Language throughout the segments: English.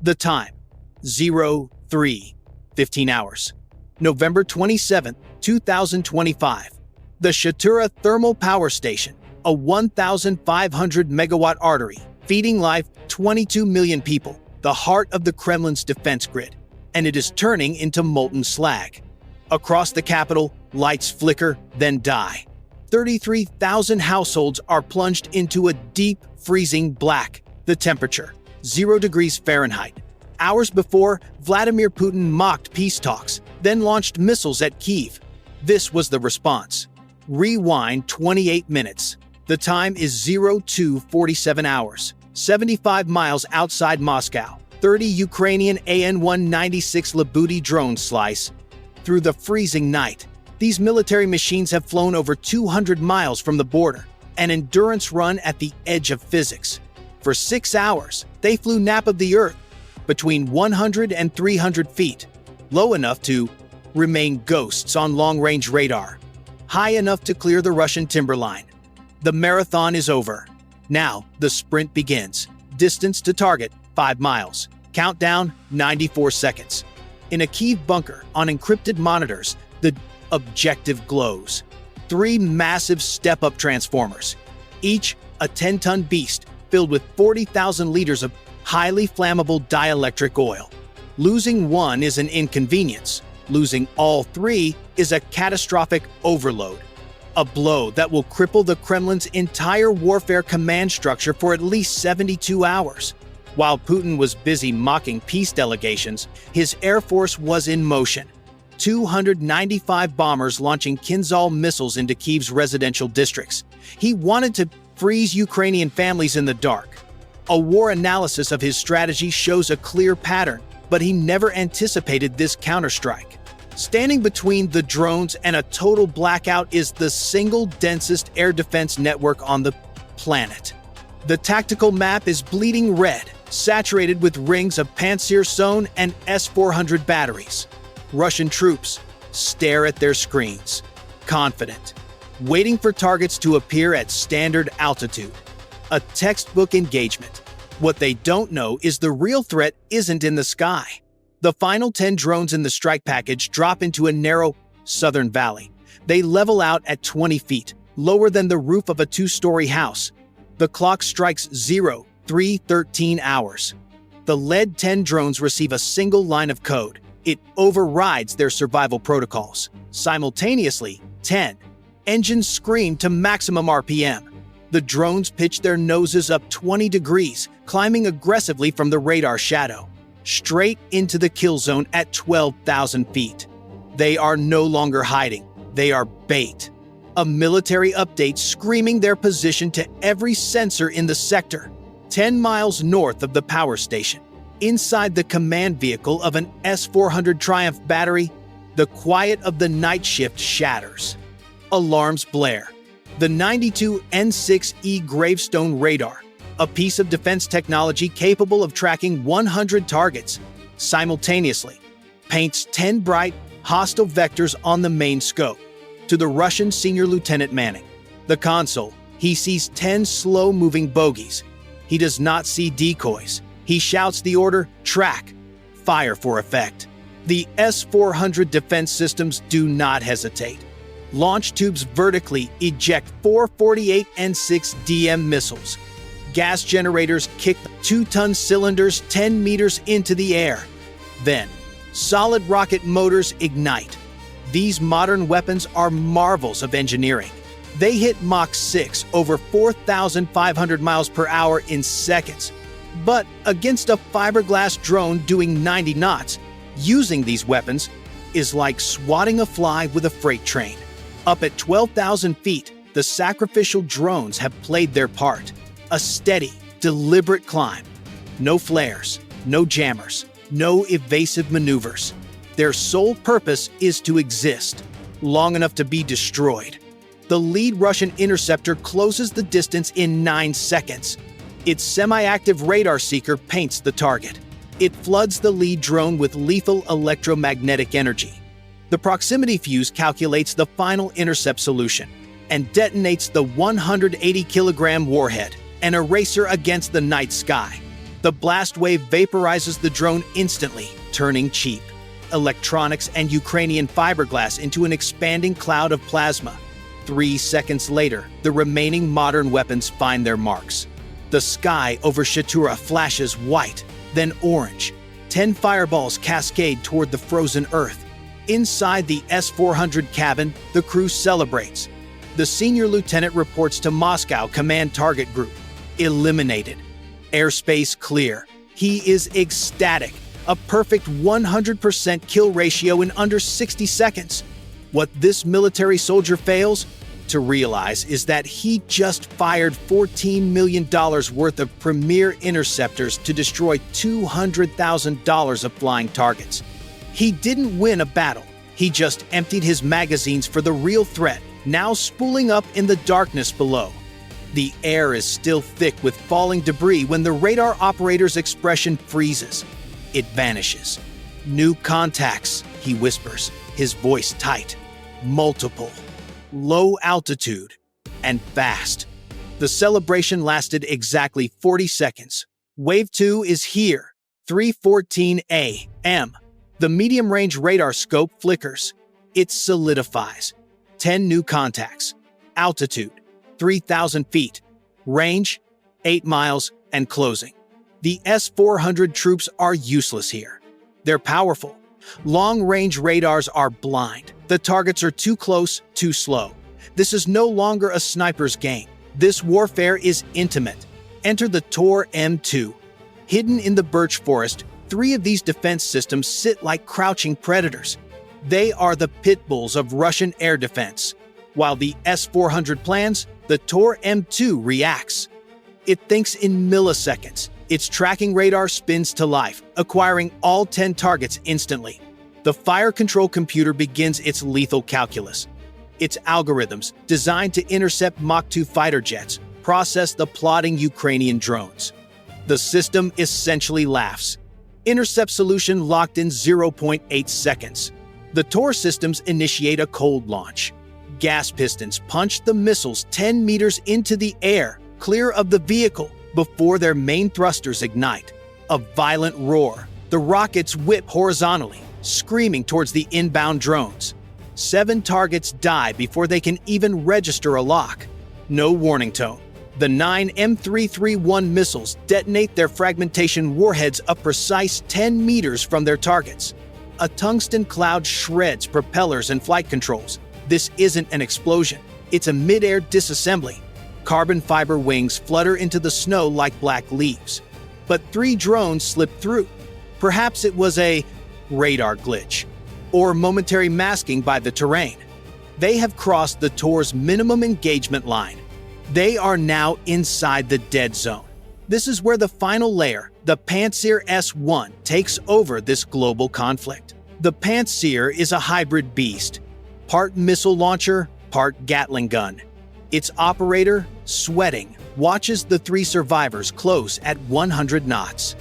The time, 03:15 hours. November 27, 2025. The Shatura Thermal Power Station, a 1,500 megawatt artery, feeding life 22 million people, the heart of the Kremlin's defense grid, and it is turning into molten slag. Across the capital, lights flicker, then die. 33,000 households are plunged into a deep, freezing black. The temperature, 0 degrees Fahrenheit. Hours before, Vladimir Putin mocked peace talks, then launched missiles at Kyiv. This was the response. Rewind 28 minutes. The time is 02:47 hours. 75 miles outside Moscow, 30 Ukrainian AN-196 Lyutyi drones slice through the freezing night. These military machines have flown over 200 miles from the border, an endurance run at the edge of physics. For 6 hours, they flew nap of the Earth, between 100 and 300 feet, low enough to remain ghosts on long-range radar, high enough to clear the Russian timberline. The marathon is over. Now, the sprint begins. Distance to target, 5 miles. Countdown, 94 seconds. In a Kyiv bunker, on encrypted monitors, the objective glows. 3 massive step-up transformers, each a 10-ton beast filled with 40,000 liters of highly flammable dielectric oil. Losing one is an inconvenience. Losing all 3 is a catastrophic overload. A blow that will cripple the Kremlin's entire warfare command structure for at least 72 hours. While Putin was busy mocking peace delegations, his air force was in motion. 295 bombers launching Kinzhal missiles into Kyiv's residential districts. He wanted to freeze Ukrainian families in the dark. A war analysis of his strategy shows a clear pattern, but he never anticipated this counterstrike. Standing between the drones and a total blackout is the single densest air defense network on the planet. The tactical map is bleeding red, saturated with rings of Panzer-Sohn and S-400 batteries. Russian troops stare at their screens, confident, waiting for targets to appear at standard altitude. A textbook engagement. What they don't know is the real threat isn't in the sky. The final 10 drones in the strike package drop into a narrow southern valley. They level out at 20 feet, lower than the roof of a 2-story house. The clock strikes 03:13 hours. The lead-10 drones receive a single line of code. It overrides their survival protocols. Simultaneously, 10 engines scream to maximum RPM. The drones pitch their noses up 20 degrees, climbing aggressively from the radar shadow, straight into the kill zone at 12,000 feet. They are no longer hiding. They are bait. A military update screaming their position to every sensor in the sector. 10 miles north of the power station, inside the command vehicle of an S-400 Triumph battery, the quiet of the night shift shatters. Alarms blare. The 92 N6E Gravestone radar, a piece of defense technology capable of tracking 100 targets simultaneously, paints 10 bright, hostile vectors on the main scope. To the Russian senior Lieutenant Manning, the console, he sees 10 slow-moving bogies. He does not see decoys. He shouts the order, track, fire for effect. The S-400 defense systems do not hesitate. Launch tubes vertically eject 448 N6DM missiles. Gas generators kick 2-ton cylinders 10 meters into the air. Then, solid rocket motors ignite. These modern weapons are marvels of engineering. They hit Mach 6 over 4,500 miles per hour in seconds. But against a fiberglass drone doing 90 knots, using these weapons is like swatting a fly with a freight train. Up at 12,000 feet, the sacrificial drones have played their part. A steady, deliberate climb. No flares, no jammers, no evasive maneuvers. Their sole purpose is to exist, long enough to be destroyed. The lead Russian interceptor closes the distance in 9 seconds. Its semi-active radar seeker paints the target. It floods the lead drone with lethal electromagnetic energy. The proximity fuse calculates the final intercept solution and detonates the 180-kilogram warhead, an eraser against the night sky. The blast wave vaporizes the drone instantly, turning cheap electronics and Ukrainian fiberglass into an expanding cloud of plasma. 3 seconds later, the remaining modern weapons find their marks. The sky over Shatura flashes white, then orange. 10 fireballs cascade toward the frozen earth. Inside the S-400 cabin, the crew celebrates. The senior lieutenant reports to Moscow Command Target Group. Eliminated. Airspace clear. He is ecstatic. A perfect 100% kill ratio in under 60 seconds. What this military soldier fails to realize is that he just fired $14 million worth of premier interceptors to destroy $200,000 of flying targets. He didn't win a battle. He just emptied his magazines for the real threat, now spooling up in the darkness below. The air is still thick with falling debris when the radar operator's expression freezes. It vanishes. New contacts, he whispers, his voice tight. Multiple. Low altitude. And fast. The celebration lasted exactly 40 seconds. Wave 2 is here. 3:14 a.m. The medium-range radar scope flickers. It solidifies. 10 new contacts. Altitude, 3,000 feet. Range, 8 miles, and closing. The S-400 troops are useless here. They're powerful. Long-range radars are blind. The targets are too close, too slow. This is no longer a sniper's game. This warfare is intimate. Enter the Tor M2. Hidden in the birch forest, 3 of these defense systems sit like crouching predators. They are the pit bulls of Russian air defense. While the S-400 plans, the Tor M2 reacts. It thinks in milliseconds. Its tracking radar spins to life, acquiring all 10 targets instantly. The fire control computer begins its lethal calculus. Its algorithms, designed to intercept Mach 2 fighter jets, process the plotting Ukrainian drones. The system essentially laughs. Intercept solution locked in 0.8 seconds. The Tor systems initiate a cold launch. Gas pistons punch the missiles 10 meters into the air, clear of the vehicle, before their main thrusters ignite. A violent roar. The rockets whip horizontally, screaming towards the inbound drones. 7 targets die before they can even register a lock. No warning tone. The 9 M331 missiles detonate their fragmentation warheads a precise 10 meters from their targets. A tungsten cloud shreds propellers and flight controls. This isn't an explosion. It's a mid-air disassembly. Carbon fiber wings flutter into the snow like black leaves. But 3 drones slip through. Perhaps it was a radar glitch, or momentary masking by the terrain. They have crossed the Tor's minimum engagement line. They are now inside the dead zone. This is where the final layer, the Pantsir S-1, takes over this global conflict. The Pantsir is a hybrid beast, part missile launcher, part Gatling gun. Its operator, sweating, watches the 3 survivors close at 100 knots.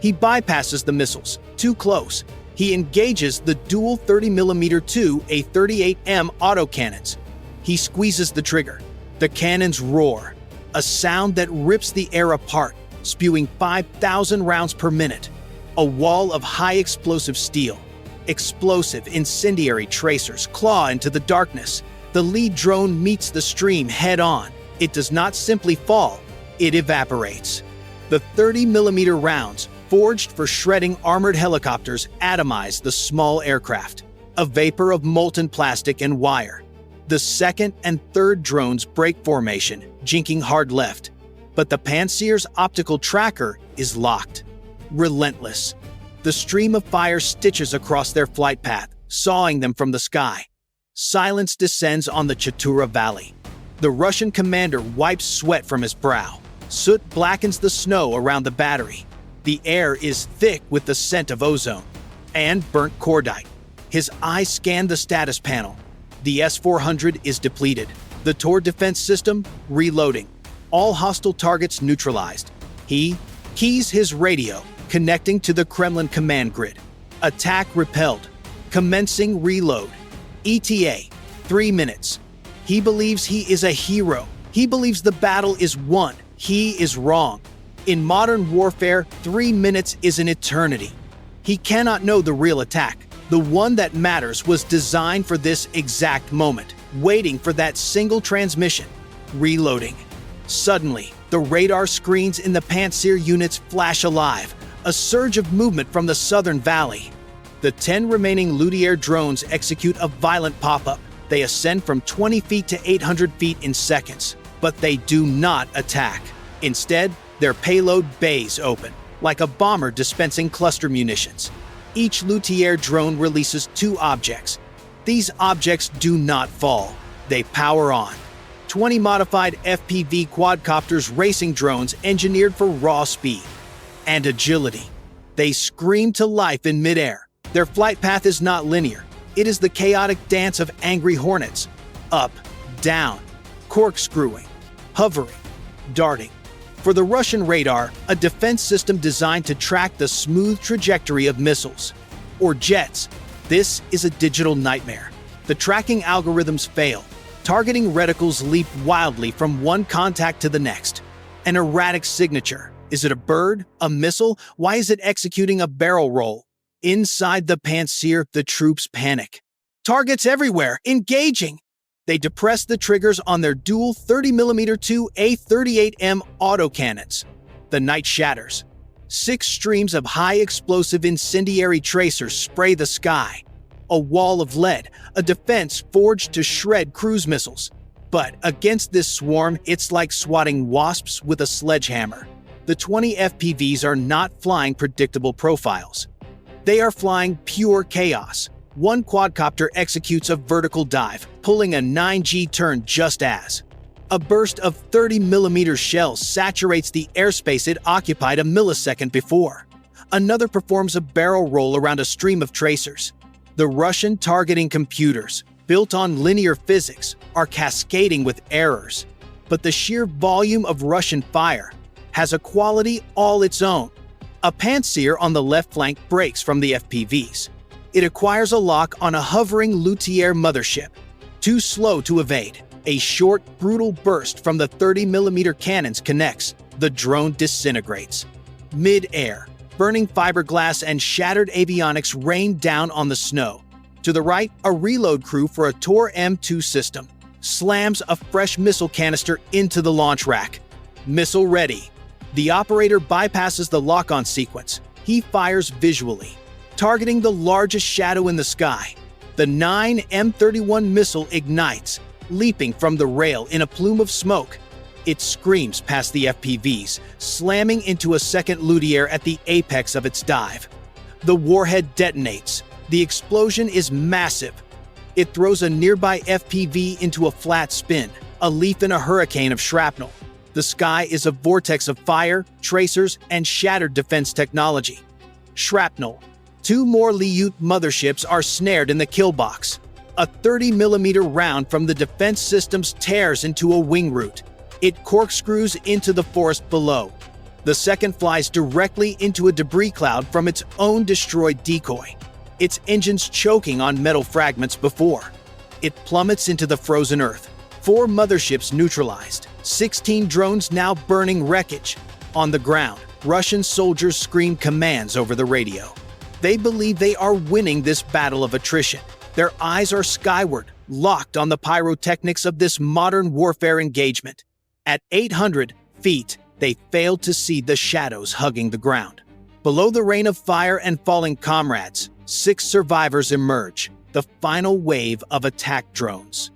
He bypasses the missiles, too close. He engages the dual 30mm to a 38M autocannons. He squeezes the trigger. The cannons roar, a sound that rips the air apart, spewing 5,000 rounds per minute. A wall of high-explosive steel. Explosive, incendiary tracers claw into the darkness. The lead drone meets the stream head-on. It does not simply fall, it evaporates. The 30mm rounds, forged for shredding armored helicopters, atomize the small aircraft. A vapor of molten plastic and wire. The 2nd and 3rd drones break formation, jinking hard left. But the Pantsir's optical tracker is locked. Relentless. The stream of fire stitches across their flight path, sawing them from the sky. Silence descends on the Shatura Valley. The Russian commander wipes sweat from his brow. Soot blackens the snow around the battery. The air is thick with the scent of ozone and burnt cordite. His eyes scan the status panel. The S-400 is depleted. The Tor defense system reloading. All hostile targets neutralized. He keys his radio, connecting to the Kremlin command grid. Attack repelled. Commencing reload. ETA, 3 minutes. He believes he is a hero. He believes the battle is won. He is wrong. In modern warfare, 3 minutes is an eternity. He cannot know the real attack. The one that matters was designed for this exact moment, waiting for that single transmission. Reloading. Suddenly, the radar screens in the Pantsir units flash alive, a surge of movement from the southern valley. The 10 remaining Lyutyi drones execute a violent pop-up. They ascend from 20 feet to 800 feet in seconds, but they do not attack. Instead, their payload bays open, like a bomber dispensing cluster munitions. Each Lyutyi drone releases 2 objects. These objects do not fall. They power on. 20 modified FPV quadcopters racing drones engineered for raw speed and agility. They scream to life in midair. Their flight path is not linear. It is the chaotic dance of angry hornets. Up, down, corkscrewing, hovering, darting. For the Russian radar, a defense system designed to track the smooth trajectory of missiles or jets, this is a digital nightmare. The tracking algorithms fail. Targeting reticles leap wildly from one contact to the next. An erratic signature. Is it a bird? A missile? Why is it executing a barrel roll? Inside the Pantsir, the troops panic. Targets everywhere, engaging! They depress the triggers on their dual 30mm 2A38M autocannons. The night shatters. 6 streams of high-explosive incendiary tracers spray the sky. A wall of lead, a defense forged to shred cruise missiles. But against this swarm, it's like swatting wasps with a sledgehammer. The 20 FPVs are not flying predictable profiles. They are flying pure chaos. One quadcopter executes a vertical dive, pulling a 9G turn just as a burst of 30mm shells saturates the airspace it occupied a millisecond before. Another performs a barrel roll around a stream of tracers. The Russian targeting computers, built on linear physics, are cascading with errors. But the sheer volume of Russian fire has a quality all its own. A Pantsir on the left flank breaks from the FPVs. It acquires a lock on a hovering Lyutyi mothership. Too slow to evade. A short, brutal burst from the 30mm cannons connects. The drone disintegrates. Mid-air, burning fiberglass and shattered avionics rain down on the snow. To the right, a reload crew for a Tor M2 system slams a fresh missile canister into the launch rack. Missile ready. The operator bypasses the lock-on sequence. He fires visually, targeting the largest shadow in the sky. The 9 M31 missile ignites, leaping from the rail in a plume of smoke. It screams past the FPVs, slamming into a second Lyutyi at the apex of its dive. The warhead detonates. The explosion is massive. It throws a nearby FPV into a flat spin, a leaf in a hurricane of shrapnel. The sky is a vortex of fire, tracers, and shattered defense technology. Shrapnel. 2 more Lyutyi motherships are snared in the kill box. A 30mm round from the defense systems tears into a wing root. It corkscrews into the forest below. The second flies directly into a debris cloud from its own destroyed decoy, its engines choking on metal fragments before. It plummets into the frozen earth. 4 motherships neutralized. 16 drones now burning wreckage. On the ground, Russian soldiers scream commands over the radio. They believe they are winning this battle of attrition. Their eyes are skyward, locked on the pyrotechnics of this modern warfare engagement. At 800 feet, they failed to see the shadows hugging the ground. Below the rain of fire and falling comrades, 6 survivors emerge, the final wave of attack drones.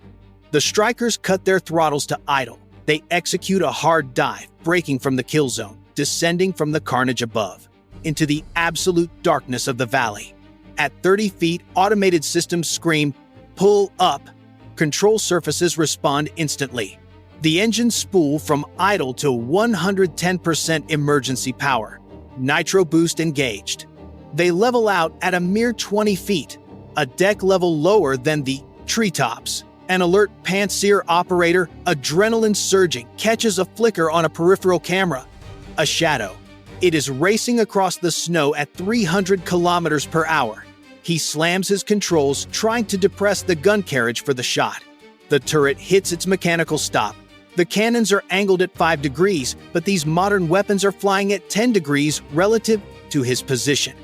The strikers cut their throttles to idle. They execute a hard dive, breaking from the kill zone, descending from the carnage above, into the absolute darkness of the valley. At 30 feet, automated systems scream, "Pull up!" Control surfaces respond instantly. The engines spool from idle to 110% emergency power. Nitro boost engaged. They level out at a mere 20 feet, a deck level lower than the treetops. An alert Pantsir operator, adrenaline surging, catches a flicker on a peripheral camera. A shadow. It is racing across the snow at 300 kilometers per hour. He slams his controls, trying to depress the gun carriage for the shot. The turret hits its mechanical stop. The cannons are angled at 5 degrees, but these modern weapons are flying at 10 degrees relative to his position.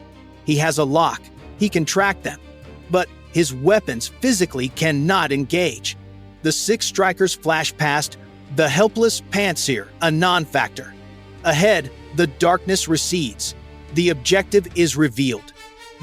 He has a lock, he can track them, but his weapons physically cannot engage. The 6 strikers flash past, the helpless Pantsir, a non-factor. Ahead, the darkness recedes. The objective is revealed.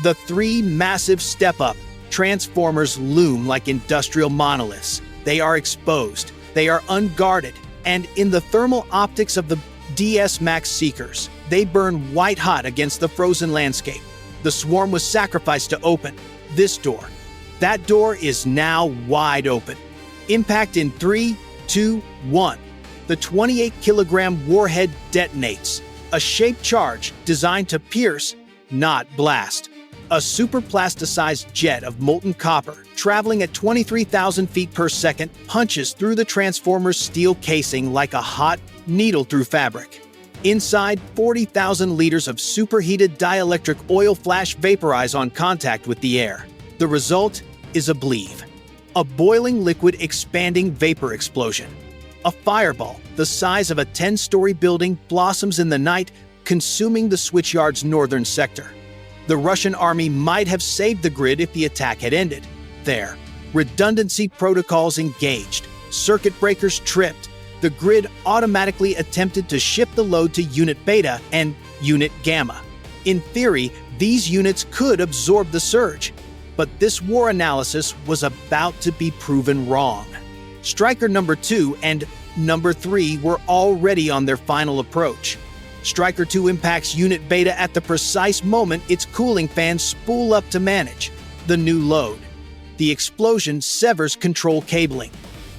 The 3 massive step-up transformers loom like industrial monoliths. They are exposed, they are unguarded, and in the thermal optics of the DS Max Seekers, they burn white-hot against the frozen landscape. The swarm was sacrificed to open this door. That door is now wide open. Impact in 3, 2, 1. The 28-kilogram warhead detonates, a shaped charge designed to pierce, not blast. A super-plasticized jet of molten copper, traveling at 23,000 feet per second, punches through the transformer's steel casing like a hot needle through fabric. Inside, 40,000 liters of superheated dielectric oil flash vaporize on contact with the air. The result is a bleave. A boiling liquid expanding vapor explosion. A fireball the size of a 10-story building blossoms in the night, consuming the switchyard's northern sector. The Russian army might have saved the grid if the attack had ended. There, redundancy protocols engaged, circuit breakers tripped. The grid automatically attempted to shift the load to Unit Beta and Unit Gamma. In theory, these units could absorb the surge, but this war analysis was about to be proven wrong. Striker number 2 and number 3 were already on their final approach. Striker 2 impacts Unit Beta at the precise moment its cooling fans spool up to manage the new load. The explosion severs control cabling.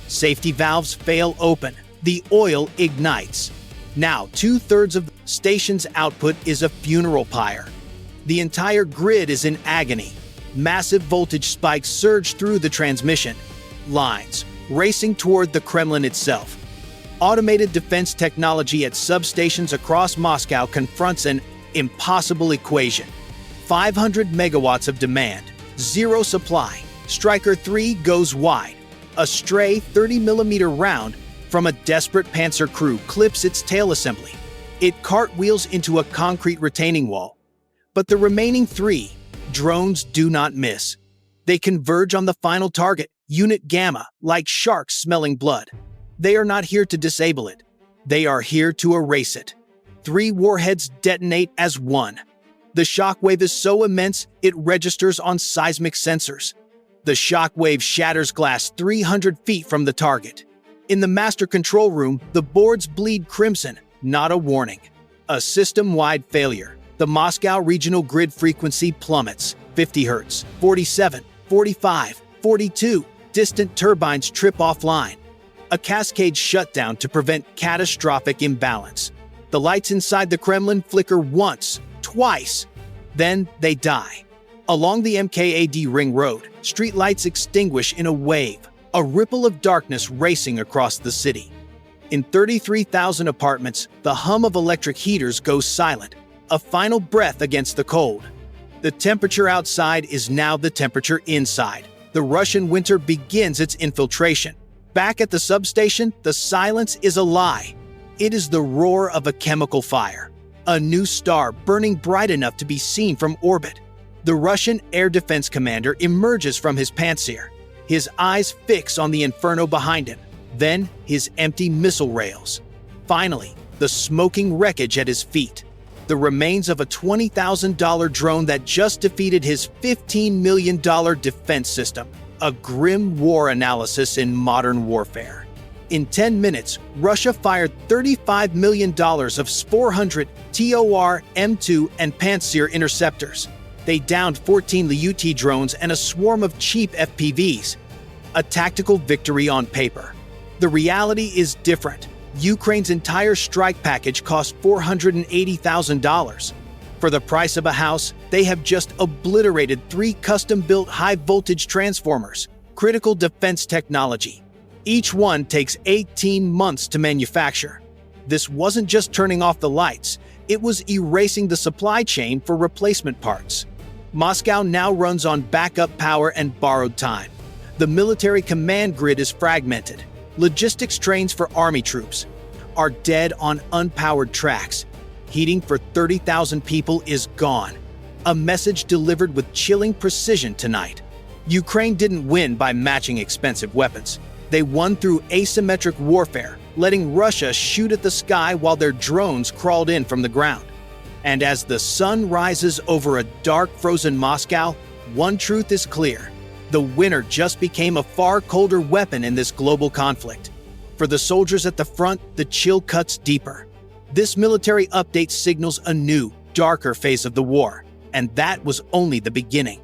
Safety valves fail open. The oil ignites. Now, 2/3 of the station's output is a funeral pyre. The entire grid is in agony. Massive voltage spikes surge through the transmission lines, racing toward the Kremlin itself. Automated defense technology at substations across Moscow confronts an impossible equation. 500 megawatts of demand, 0 supply. Striker 3 goes wide. A stray 30-millimeter round from a desperate Panzer crew clips its tail assembly. It cartwheels into a concrete retaining wall. But the remaining 3 drones do not miss. They converge on the final target, Unit Gamma, like sharks smelling blood. They are not here to disable it. They are here to erase it. 3 warheads detonate as one. The shockwave is so immense it registers on seismic sensors. The shockwave shatters glass 300 feet from the target. In the master control room, the boards bleed crimson, not a warning. A system-wide failure. The Moscow regional grid frequency plummets. 50 Hz, 47, 45, 42. Distant turbines trip offline. A cascade shutdown to prevent catastrophic imbalance. The lights inside the Kremlin flicker once, twice, then they die. Along the MKAD Ring Road, streetlights extinguish in a wave, a ripple of darkness racing across the city. In 33,000 apartments, the hum of electric heaters goes silent, a final breath against the cold. The temperature outside is now the temperature inside. The Russian winter begins its infiltration. Back at the substation, the silence is a lie. It is the roar of a chemical fire. A new star burning bright enough to be seen from orbit. The Russian air defense commander emerges from his Pantsir. His eyes fix on the inferno behind him. Then his empty missile rails. Finally, the smoking wreckage at his feet. The remains of a $20,000 drone that just defeated his $15 million defense system. A grim war analysis in modern warfare. In 10 minutes, Russia fired $35 million of S-400, TOR, M2, and Pantsir interceptors. They downed 14 Lyutyi drones and a swarm of cheap FPVs. A tactical victory on paper. The reality is different. Ukraine's entire strike package cost $480,000. For the price of a house, they have just obliterated 3 custom-built high-voltage transformers, critical defense technology. Each one takes 18 months to manufacture. This wasn't just turning off the lights, it was erasing the supply chain for replacement parts. Moscow now runs on backup power and borrowed time. The military command grid is fragmented. Logistics trains for army troops are dead on unpowered tracks. Heating for 30,000 people is gone. A message delivered with chilling precision tonight. Ukraine didn't win by matching expensive weapons. They won through asymmetric warfare, letting Russia shoot at the sky while their drones crawled in from the ground. And as the sun rises over a dark, frozen Moscow, one truth is clear. The winter just became a far colder weapon in this global conflict. For the soldiers at the front, the chill cuts deeper. This military update signals a new, darker phase of the war, and that was only the beginning.